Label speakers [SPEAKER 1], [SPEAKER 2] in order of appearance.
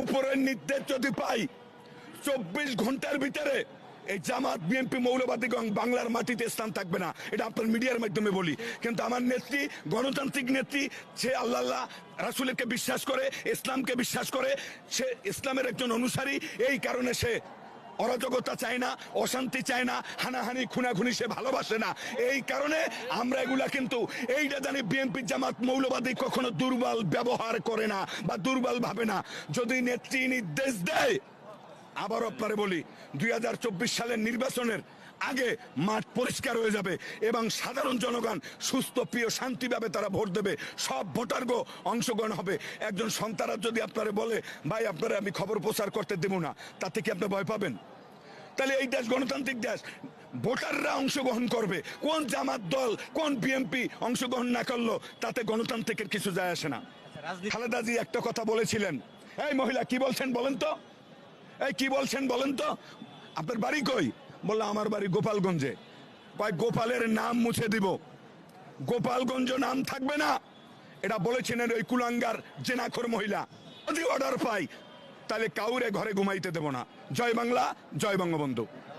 [SPEAKER 1] উপরের নির্দেশ যদি পাই 24 ঘন্টার ভিতরে এই জামাত বিএনপি মৌলবাদী বাংলার মাটিতে স্থান থাকবে না। এটা আপনার মিডিয়ার মাধ্যমে বলি, কিন্তু আমার নেত্রী গণতান্ত্রিক নেত্রী, সে আল্লাহ রাসূলকে বিশ্বাস করে, ইসলামকে বিশ্বাস করে, সে ইসলামের একজন অনুসারী। এই কারণে সে অরাজকতা চায় না, অশান্তি চায় না, হানাহানি খুনাখুনি সে ভালোবাসে না। এই কারণে আমরা এগুলা কিন্তু এইটা জানি, বিএনপি জামাত মৌলবাদী কখনো দুর্বল ব্যবহার করে না বা দুর্বল ভাবে না। যদি নেত্রী নির্দেশ দেয়, আবার আপনারে বলি, 2024 সালের নির্বাচনের আগে মাঠ পরিষ্কার হয়ে যাবে এবং সাধারণ জনগণ সুস্থ প্রিয় শান্তিভাবে তারা ভোট দেবে, সব ভোটারগো অংশগ্রহণ হবে। একজন সন্তানরা যদি আপনারে বলে ভাই আপনারা আমি খবর প্রচার করতে দেব না, তাতে কি আপনি ভয় পাবেন? তাহলে এই দেশ গণতান্ত্রিক দেশ, ভোটাররা অংশগ্রহণ করবে। কোন জামাত দল কোন বিএনপি অংশগ্রহণ না করলো তাতে গণতান্ত্রিকের কিছু যায় আসে না। খালেদা জি একটা কথা বলেছিলেন, এই মহিলা কি বলছেন বলেন তো, এই কি বলছেন বলেন তো, আপনার বাড়ি কই? বললাম আমার বাড়ি গোপালগঞ্জে। কয় গোপালের নাম মুছে দিব, গোপালগঞ্জ নাম থাকবে না। এটা বলেছিলেন ওই কুলাঙ্গার জেনাখোর মহিলা। যদি অর্ডার পাই তাহলে কাউরে ঘরে ঘুমাইতে দেব না। জয় বাংলা, জয় বঙ্গবন্ধু।